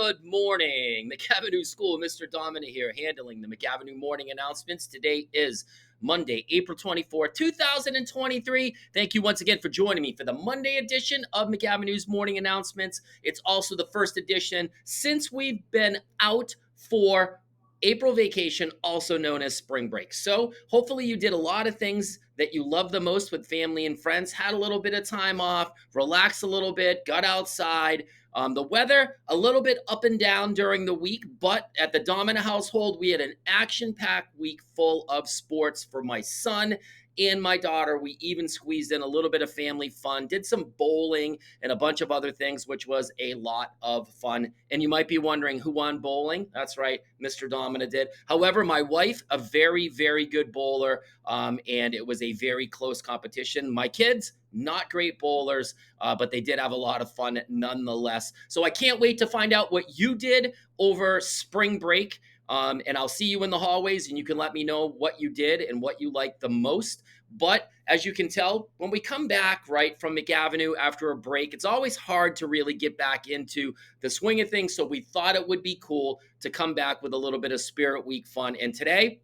Good morning. McAvinnue's School, Mr. Domina here, handling the McAvinue morning announcements. Today is Monday, April 24th, 2023. Thank you once again for joining me for the Monday edition of McAvinnue's morning announcements. It's also the first edition since we've been out for April vacation, also known as spring break. So hopefully you did a lot of things that you love the most with family and friends, had a little bit of time off, relaxed a little bit, got outside. The weather, a little bit up and down during the week, but at the Domina household, we had an action-packed week full of sports for my son and my daughter. We even squeezed in a little bit of family fun, did some bowling and a bunch of other things, which was a lot of fun. And you might be wondering who won bowling. That's right, Mr. Domina did. However, my wife, a very, very good bowler, and it was a very close competition. My kids, not great bowlers, but they did have a lot of fun nonetheless. So I can't wait to find out what you did over spring break. And I'll see you in the hallways, and you can let me know what you did and what you liked the most. But as you can tell, when we come back, right, from McAvinue after a break, it's always hard to really get back into the swing of things. So we thought it would be cool to come back with a little bit of Spirit Week fun. And today,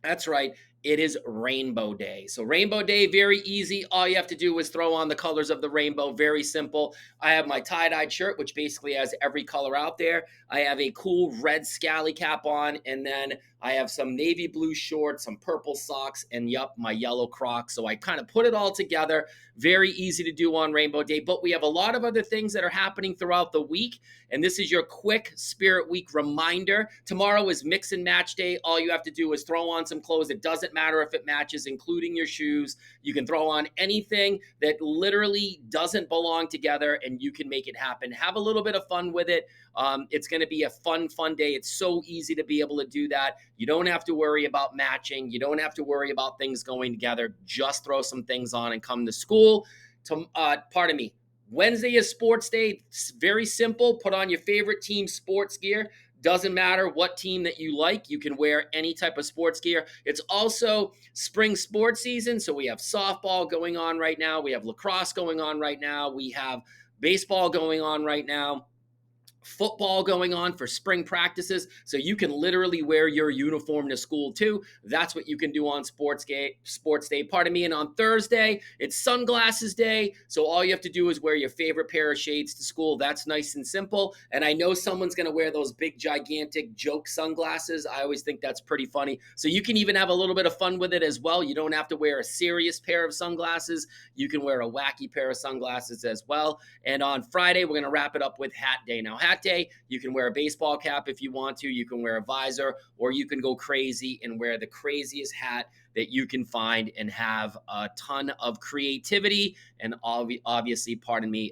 that's right, it is Rainbow Day. So Rainbow Day, very easy. All you have to do is throw on the colors of the rainbow. Very simple. I have my tie-dyed shirt, which basically has every color out there. I have a cool red scally cap on, and then I have some navy blue shorts, some purple socks, and my yellow Crocs. So I kind of put it all together. Very easy to do on Rainbow Day, but we have a lot of other things that are happening throughout the week, and this is your quick Spirit Week reminder. Tomorrow is Mix and Match Day. All you have to do is throw on some clothes. It doesn't matter if it matches, including your shoes. You can throw on anything that literally doesn't belong together, and you can make it happen. Have a little bit of fun with it. It's going to be a fun day. It's so easy to be able to do that. You don't have to worry about matching. You don't have to worry about things going together. Just throw some things on and come to school. Wednesday is sports day. It's very simple. Put on your favorite team sports gear. Doesn't matter what team that you like. You can wear any type of sports gear. It's also spring sports season. So we have softball going on right now. We have lacrosse going on right now. We have baseball going on right now. Football going on for spring practices, so you can literally wear your uniform to school too. That's what you can do on sports day. And on Thursday, it's sunglasses day, so all you have to do is wear your favorite pair of shades to school. That's nice and simple. And I know someone's going to wear those big, gigantic joke sunglasses. I always think that's pretty funny. So you can even have a little bit of fun with it as well. You don't have to wear a serious pair of sunglasses. You can wear a wacky pair of sunglasses as well. And on Friday, we're going to wrap it up with hat day. Now, hat day, you can wear a baseball cap if you want to. You can wear a visor, or you can go crazy and wear the craziest hat that you can find and have a ton of creativity and obviously,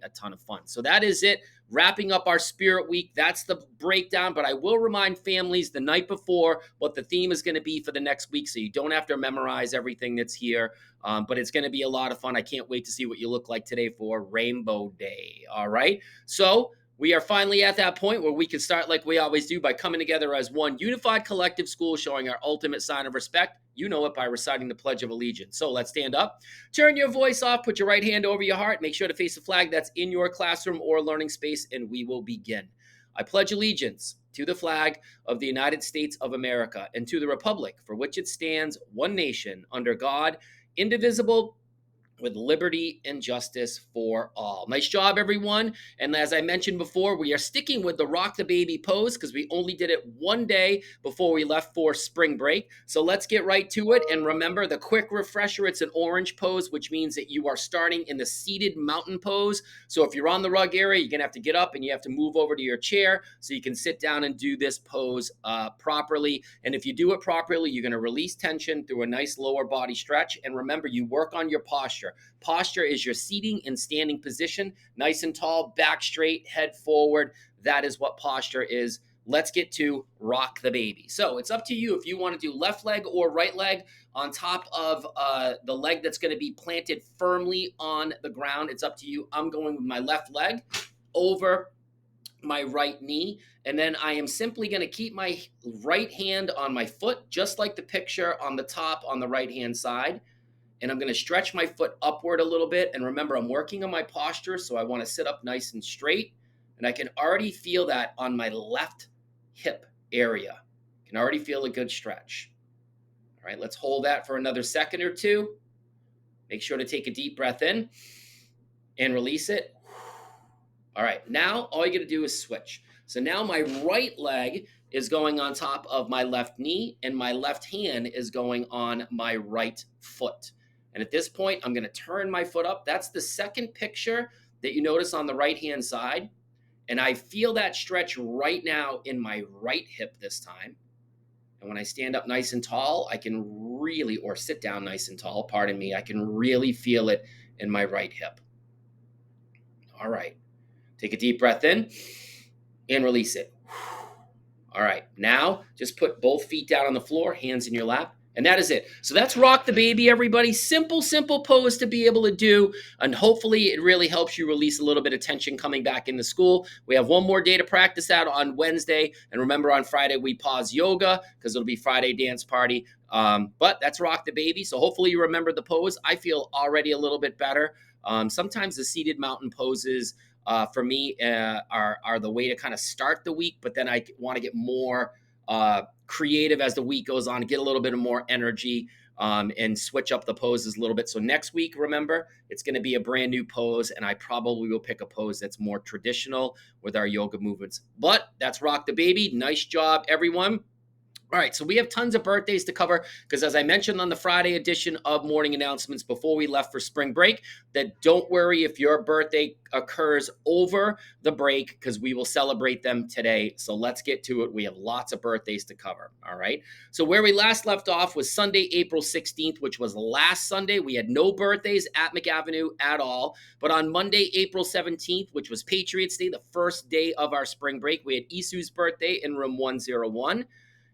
a ton of fun. So that is it. Wrapping up our Spirit Week. That's the breakdown, but I will remind families the night before what the theme is going to be for the next week, so you don't have to memorize everything that's here, but it's going to be a lot of fun. I can't wait to see what you look like today for Rainbow Day. All right, so we are finally at that point where we can start like we always do by coming together as one unified collective school, showing our ultimate sign of respect. You know it by reciting the Pledge of Allegiance. So let's stand up, turn your voice off, put your right hand over your heart, make sure to face the flag that's in your classroom or learning space, and we will begin. I pledge allegiance to the flag of the United States of America and to the republic for which it stands, one nation, under God, indivisible, with liberty and justice for all. Nice job, everyone. And as I mentioned before, we are sticking with the rock the baby pose because we only did it one day before we left for spring break. So let's get right to it. And remember, the quick refresher, it's an orange pose, which means that you are starting in the seated mountain pose. So if you're on the rug area, you're going to have to get up and you have to move over to your chair so you can sit down and do this pose properly. And if you do it properly, you're going to release tension through a nice lower body stretch. And remember, you work on your posture. Posture is your seating and standing position, nice and tall, back straight, head forward. That is what posture is. Let's get to rock the baby. So it's up to you if you want to do left leg or right leg on top of the leg that's going to be planted firmly on the ground. It's up to you. I'm going with my left leg over my right knee, and then I am simply going to keep my right hand on my foot, just like the picture on the top on the right hand side. And I'm going to stretch my foot upward a little bit. And remember, I'm working on my posture, so I want to sit up nice and straight. And I can already feel that on my left hip area. Can already feel a good stretch. All right, let's hold that for another second or two. Make sure to take a deep breath in and release it. All right, now all you got to do is switch. So now my right leg is going on top of my left knee, and my left hand is going on my right foot. And at this point, I'm going to turn my foot up. That's the second picture that you notice on the right hand side. And I feel that stretch right now in my right hip this time. And when I stand up nice and tall, I can really, or sit down nice and tall, pardon me, I can really feel it in my right hip. All right. Take a deep breath in and release it. All right. Now just put both feet down on the floor, hands in your lap. And that is it. So that's Rock the Baby, everybody. Simple, simple pose to be able to do. And hopefully it really helps you release a little bit of tension coming back into school. We have one more day to practice that on Wednesday. And remember, on Friday, we pause yoga because it'll be Friday dance party. But that's Rock the Baby. So hopefully you remember the pose. I feel already a little bit better. Sometimes the seated mountain poses for me are the way to kind of start the week. But then I want to get more creative as the week goes on, get a little bit of more energy and switch up the poses a little bit. So next week, remember, it's going to be a brand new pose, and I probably will pick a pose that's more traditional with our yoga movements. But that's Rock the Baby. Nice job, everyone. All right, so we have tons of birthdays to cover because, as I mentioned on the Friday edition of Morning Announcements before we left for spring break, that don't worry if your birthday occurs over the break because we will celebrate them today. So let's get to it. We have lots of birthdays to cover. All right, so where we last left off was Sunday, April 16th, which was last Sunday. We had no birthdays at McAvinue at all. But on Monday, April 17th, which was Patriots Day, the first day of our spring break, we had Isu's birthday in room 101.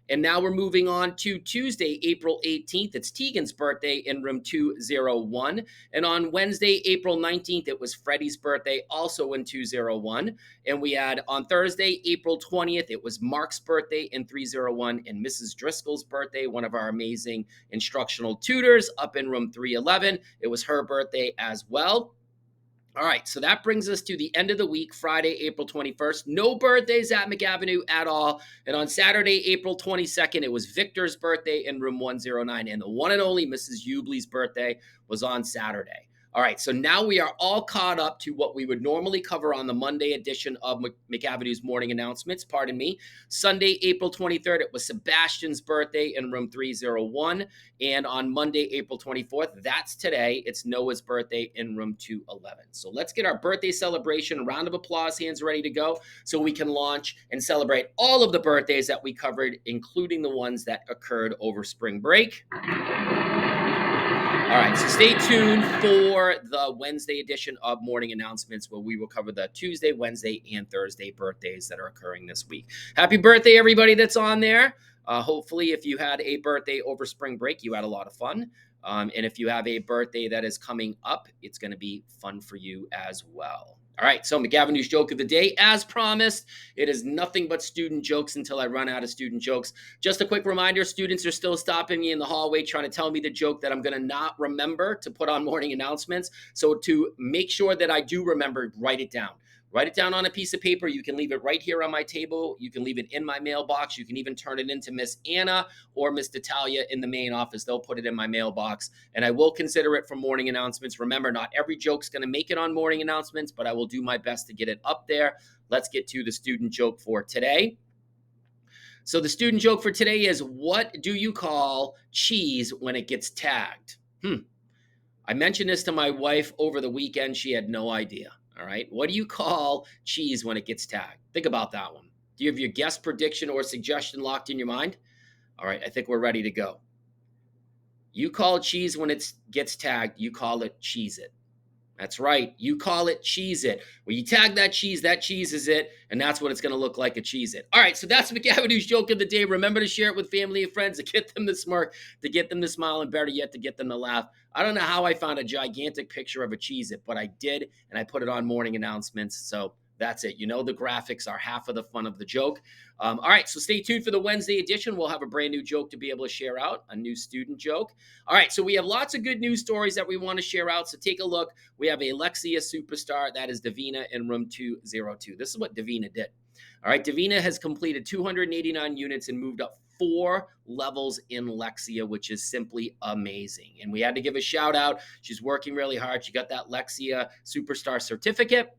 And now we're moving on to Tuesday, April 18th. It's Tegan's birthday in room 201. And on Wednesday, April 19th, it was Freddie's birthday, also in 201. And we had on Thursday, April 20th, it was Mark's birthday in 301 and Mrs. Driscoll's birthday, one of our amazing instructional tutors up in room 311. It was her birthday as well. All right, so that brings us to the end of the week, Friday, April 21st. No birthdays at McAvinue at all. And on Saturday, April 22nd, it was Victor's birthday in room 109. And the one and only Mrs. Ubley's birthday was on Saturday. All right, so now we are all caught up to what we would normally cover on the Monday edition of McAvinnue's Morning Announcements. Pardon me. Sunday, April 23rd, it was Sebastian's birthday in room 301. And on Monday, April 24th, that's today, it's Noah's birthday in room 211. So let's get our birthday celebration, a round of applause, hands ready to go, so we can launch and celebrate all of the birthdays that we covered, including the ones that occurred over spring break. All right, so stay tuned for the Wednesday edition of Morning Announcements, where we will cover the Tuesday, Wednesday, and Thursday birthdays that are occurring this week. Happy birthday, everybody that's on there. Hopefully, if you had a birthday over spring break, you had a lot of fun. And if you have a birthday that is coming up, it's going to be fun for you as well. All right, so McAvinnue's joke of the day, as promised, it is nothing but student jokes until I run out of student jokes. Just a quick reminder, students are still stopping me in the hallway trying to tell me the joke that I'm going to not remember to put on Morning Announcements. So to make sure that I do remember, write it down. Write it down on a piece of paper. You can leave it right here on my table. You can leave it in my mailbox. You can even turn it into Miss Anna or Miss Natalia in the main office. They'll put it in my mailbox, and I will consider it for Morning Announcements. Remember, not every joke's going to make it on Morning Announcements, but I will do my best to get it up there. Let's get to the student joke for today. So the student joke for today is, what do you call cheese when it gets tagged? I mentioned this to my wife over the weekend. She had no idea. All right. What do you call cheese when it gets tagged? Think about that one. Do you have your guess, prediction, or suggestion locked in your mind? All right. I think we're ready to go. You call cheese when it gets tagged. You call it Cheez-It. That's right. You call it Cheez-It. When you tag that cheese is it, and that's what it's going to look like, a Cheez-It. All right, so that's McAvinnue's joke of the day. Remember to share it with family and friends to get them to smirk, to get them to smile, and better yet, to get them to laugh. I don't know how I found a gigantic picture of a Cheez-It, but I did, and I put it on Morning Announcements. So that's it. You know, the graphics are half of the fun of the joke. All right, so stay tuned for the Wednesday edition. We'll have a brand new joke to be able to share out, a new student joke. All right, so we have lots of good news stories that we want to share out. So take a look. We have a Lexia superstar. That is Davina in room 202. This is what Davina did. All right, Davina has completed 289 units and moved up 4 levels in Lexia, which is simply amazing. And we had to give a shout out. She's working really hard. She got that Lexia superstar certificate.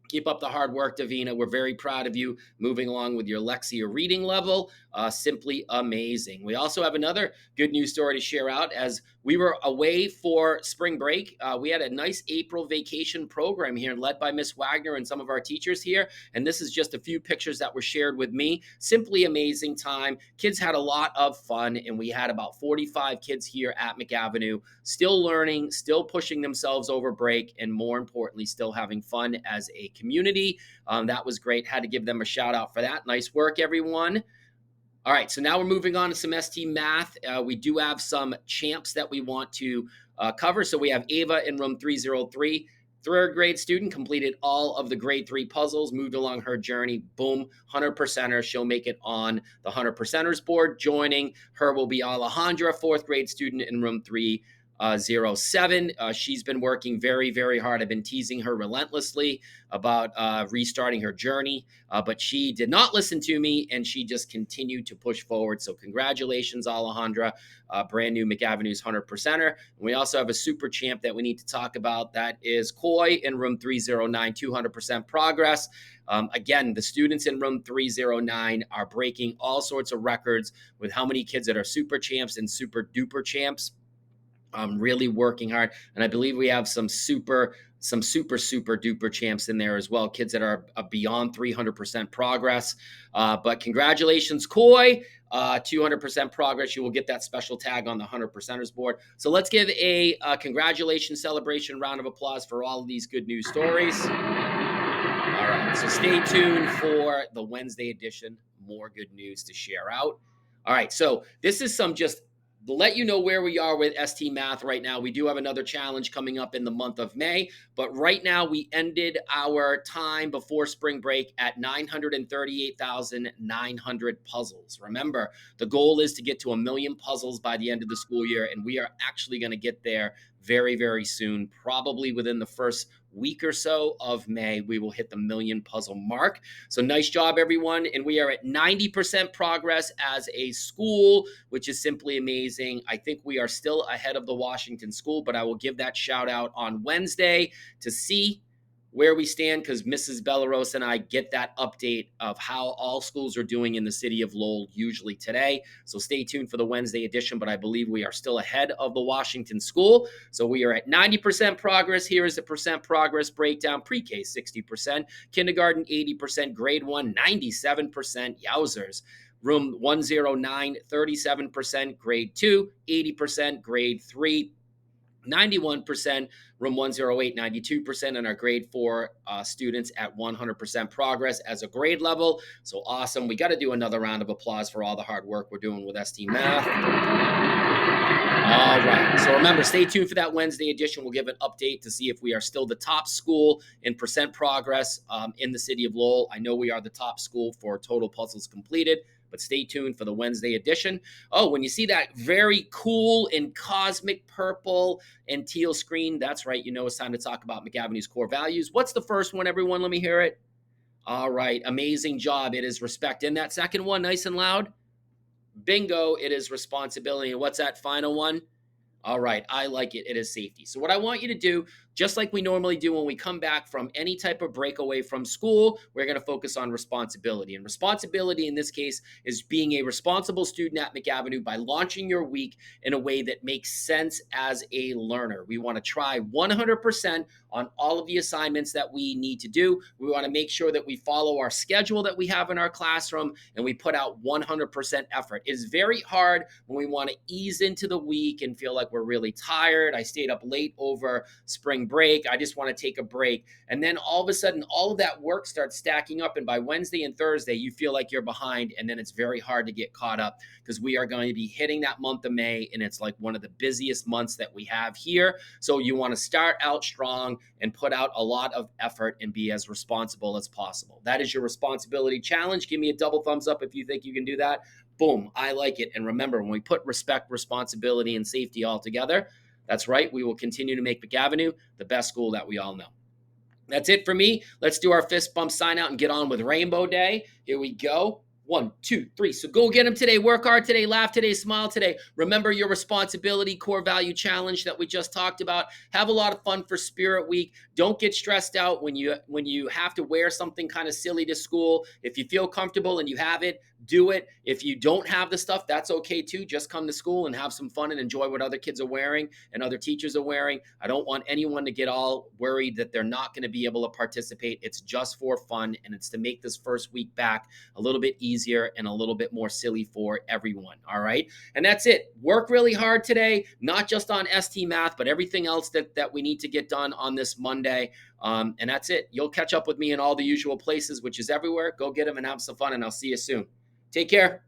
Keep up the hard work, Davina. We're very proud of you moving along with your Lexia reading level. Simply amazing. We also have another good news story to share out. As we were away for spring break, we had a nice April vacation program here led by Miss Wagner and some of our teachers here. And this is just a few pictures that were shared with me. Simply amazing time. Kids had a lot of fun, and we had about 45 kids here at McAvinue, still learning, still pushing themselves over break, and more importantly, still having fun as a community. That was great. Had to give them a shout out for that. Nice work, everyone. All right, so now we're moving on to some ST math. We do have some champs that we want to cover. So we have Ava in room 303. Third grade student, completed all of the grade 3 puzzles, moved along her journey. Boom, 100%er. She'll make it on the 100%ers board. Joining her will be Alejandra, 4th grade student in room 307. She's been working very, very hard. I've been teasing her relentlessly about restarting her journey, but she did not listen to me, and she just continued to push forward. So congratulations, Alejandra, brand new McAvinnue's 100%er. And we also have a super champ that we need to talk about. That is Coy in room 309, 200% progress. Again, the students in room 309 are breaking all sorts of records with how many kids that are super champs and super duper champs. Really working hard. And I believe we have some super duper champs in there as well. Kids that are beyond 300% progress. But congratulations, Coy. 200% progress. You will get that special tag on the 100%ers board. So let's give a congratulations celebration round of applause for all of these good news stories. All right. So stay tuned for the Wednesday edition. More good news to share out. All right. So this is some just to let you know where we are with ST Math right now. We do have another challenge coming up in the month of May, but right now we ended our time before spring break at 938,900 puzzles. Remember, the goal is to get to 1 million puzzles by the end of the school year, and we are actually going to get there very, very soon. Probably within the first week or so of May, we will hit the 1 million puzzle mark. So nice job, everyone. And we are at 90% progress as a school, which is simply amazing. I think we are still ahead of the Washington school, but I will give that shout out on Wednesday to see where we stand, because Mrs. Bellaros and I get that update of how all schools are doing in the city of Lowell usually today. So stay tuned for the Wednesday edition, but I believe we are still ahead of the Washington school. So we are at 90% progress. Here is the percent progress breakdown. Pre-K, 60%. Kindergarten, 80%. Grade 1, 97%. Yowzers. Room 109, 37%. Grade 2, 80%. Grade 3, 91%, room 108, 92%, and our grade 4 students at 100% progress as a grade level. So awesome. We got to do another round of applause for all the hard work we're doing with ST Math. All right. So remember, stay tuned for that Wednesday edition. We'll give an update to see if we are still the top school in percent progress in the city of Lowell. I know we are the top school for total puzzles completed, but stay tuned for the Wednesday edition. Oh, when you see that very cool and cosmic purple and teal screen, that's right. You know it's time to talk about McAvinnue's core values. What's the first one, everyone? Let me hear it. All right. Amazing job. It is respect. And that second one, nice and loud. Bingo. It is responsibility. And what's that final one? All right, I like it. It is safety. So what I want you to do, just like we normally do when we come back from any type of breakaway from school, we're going to focus on responsibility. And responsibility in this case is being a responsible student at McAvinue by launching your week in a way that makes sense as a learner. We want to try 100% on all of the assignments that we need to do. We want to make sure that we follow our schedule that we have in our classroom, and we put out 100% effort. It's very hard when we want to ease into the week and feel like we're really tired. I stayed up late over spring spring break. I just want to take a break. And then all of a sudden, all of that work starts stacking up. And by Wednesday and Thursday, you feel like you're behind. And then it's very hard to get caught up because we are going to be hitting that month of May. And it's like one of the busiest months that we have here. So you want to start out strong and put out a lot of effort and be as responsible as possible. That is your responsibility challenge. Give me a double thumbs up if you think you can do that. Boom, I like it. And remember, when we put respect, responsibility, and safety all together, that's right, we will continue to make McAvenue the best school that we all know. That's it for me. Let's do our fist bump sign out and get on with Rainbow Day. Here we go. 1, 2, 3. So go get them today. Work hard today. Laugh today. Smile today. Remember your responsibility core value challenge that we just talked about. Have a lot of fun for Spirit Week. Don't get stressed out when you have to wear something kind of silly to school. If you feel comfortable and you have it, do it. If you don't have the stuff, that's okay too. Just come to school and have some fun and enjoy what other kids are wearing and other teachers are wearing. I don't want anyone to get all worried that they're not going to be able to participate. It's just for fun, and it's to make this first week back a little bit easier and a little bit more silly for everyone. All right. And that's it. Work really hard today, not just on ST math, but everything else that we need to get done on this Monday. And that's it. You'll catch up with me in all the usual places, which is everywhere. Go get them and have some fun, and I'll see you soon. Take care.